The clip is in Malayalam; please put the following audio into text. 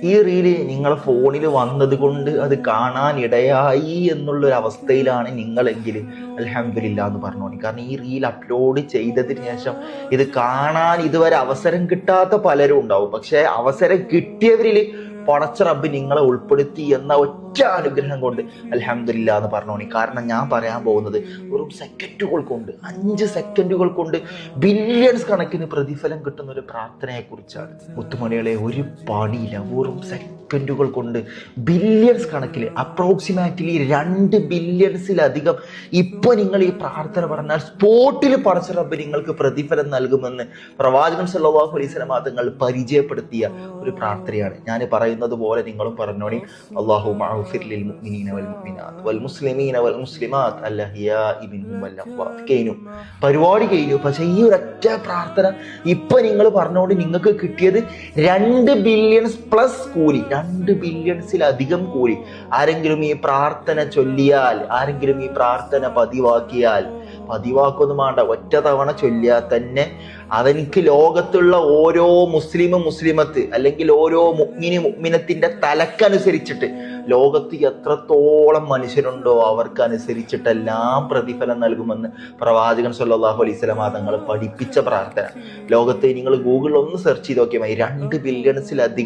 ഈ റീല് നിങ്ങളെ ഫോണിൽ വന്നത് കൊണ്ട് അത് കാണാൻ ഇടയായി എന്നുള്ളൊരു അവസ്ഥയിലാണ് നിങ്ങളെങ്കിൽ അൽഹംദുലില്ലാ എന്ന് പറഞ്ഞോളി. കാരണം ഈ റീൽ അപ്ലോഡ് ചെയ്തതിന് ശേഷം ഇത് കാണാൻ ഇതുവരെ അവസരം കിട്ടാത്ത പലരും ഉണ്ടാവും. പക്ഷെ അവസരം കിട്ടിയവരിൽ പടച്ച റബ്ബ് നിങ്ങളെ ഉൾപ്പെടുത്തി എന്ന ഒറ്റ അനുഗ്രഹം കൊണ്ട് അൽഹംദുലില്ലാ എന്ന് പറഞ്ഞോണി. കാരണം ഞാൻ പറയാൻ പോകുന്നത് വെറും സെക്കൻഡുകൾ കൊണ്ട്, 5 സെക്കൻഡുകൾ കൊണ്ട് ബില്യൺസ് കണക്കിന് പ്രതിഫലം കിട്ടുന്ന ഒരു പ്രാർത്ഥനയെ കുറിച്ചാണ്. മുത്തുമണികളെ, ഒരു പണിയില്ല, വെറും സെക്കൻഡുകൾ കൊണ്ട് ബില്യൺസ് കണക്കിൽ, അപ്രോക്സിമേറ്റ്ലി 2 ബില്യൺസിലധികം ഇപ്പൊ നിങ്ങൾ ഈ പ്രാർത്ഥന പറഞ്ഞാൽ സ്പോട്ടിൽ പടച്ച റബ്ബ് നിങ്ങൾക്ക് പ്രതിഫലം നൽകുമെന്ന് പ്രവാചകൻ സല്ലല്ലാഹു അലൈഹി വസല്ലം തങ്ങൾ പരിചയപ്പെടുത്തിയ ഒരു പ്രാർത്ഥനയാണ്. ഞാൻ പറയുന്നത് പോലെ നിങ്ങളും പറഞ്ഞോണി. അല്ലാഹുമ്മ അഗ്ഫിർ ലിൽ മുഅ്മിനീന വൽ മുഅ്മിനാത്ത് വൽ മുസ്ലിമീന വൽ മുസ്ലിമാത്ത് അൽഹയാഇ മിൻഹും വൽ അംവാത്ത്. കഴിഞ്ഞു, പരിപാടി കഴിഞ്ഞു. പക്ഷെ ഈ ഒരൊറ്റ പ്രാർത്ഥന ഇപ്പൊ നിങ്ങൾ പറഞ്ഞോണ്ട് നിങ്ങൾക്ക് കിട്ടിയത് 2 ബില്യൺസ് പ്ലസ് കൂലി, 2 ബില്യൺസിലധികം കൂലി. ആരെങ്കിലും ഈ പ്രാർത്ഥന ചൊല്ലിയാൽ, ആരെങ്കിലും ഈ പ്രാർത്ഥന പതിവാക്കൊന്നും വേണ്ട, ഒറ്റ തവണ ചൊല്ലിയാൽ തന്നെ അതെനിക്ക് ലോകത്തുള്ള ഓരോ മുസ്ലിമത്ത് അല്ലെങ്കിൽ ഓരോ മുഅ്മിനത്തിന്റെ തലക്കനുസരിച്ചിട്ട് ലോകത്ത് എത്രത്തോളം മനുഷ്യരുണ്ടോ അവർക്കനുസരിച്ചിട്ടെല്ലാം പ്രതിഫലം നൽകുമെന്ന് പ്രവാചകൻ സല്ലല്ലാഹു അലൈഹി വസല്ലം തങ്ങൾ പഠിപ്പിച്ച പ്രാർത്ഥന. ലോകത്തെ നിങ്ങൾ ഗൂഗിളിൽ ഒന്ന് സെർച്ച് ചെയ്ത് നോക്കിയാൽ മതി, 2 ബില്യൺസിലധികം